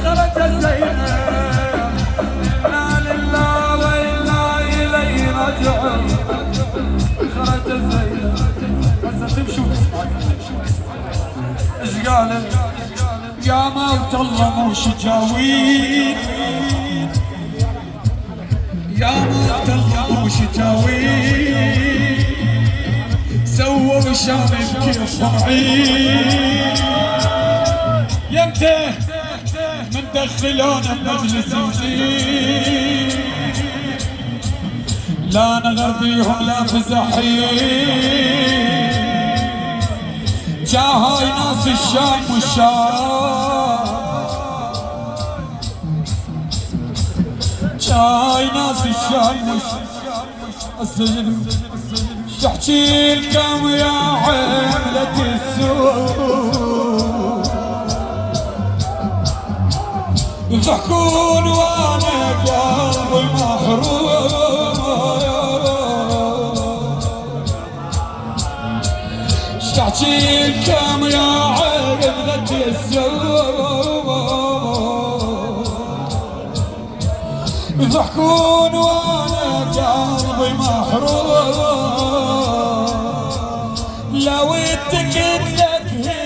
خرج زينب إنا لله وإنا إليه راجعون خرج زينب هسه تمشي ايش قالت يا مالت الله مو شجاوين يا مالت الله مو شجاوين سووا شامل كيف طمعين يمته من دخلونا بمجلس الدين لا نغربيهم لا فزحين جاهاي ناس الشام والشام جاهاي ناس الشام والسجن شحكي لكم يا عملة السوق يضحكون وانا قلبي محروم شحكي لكم يا عملة السوق يضحكون وانا قلبي محروم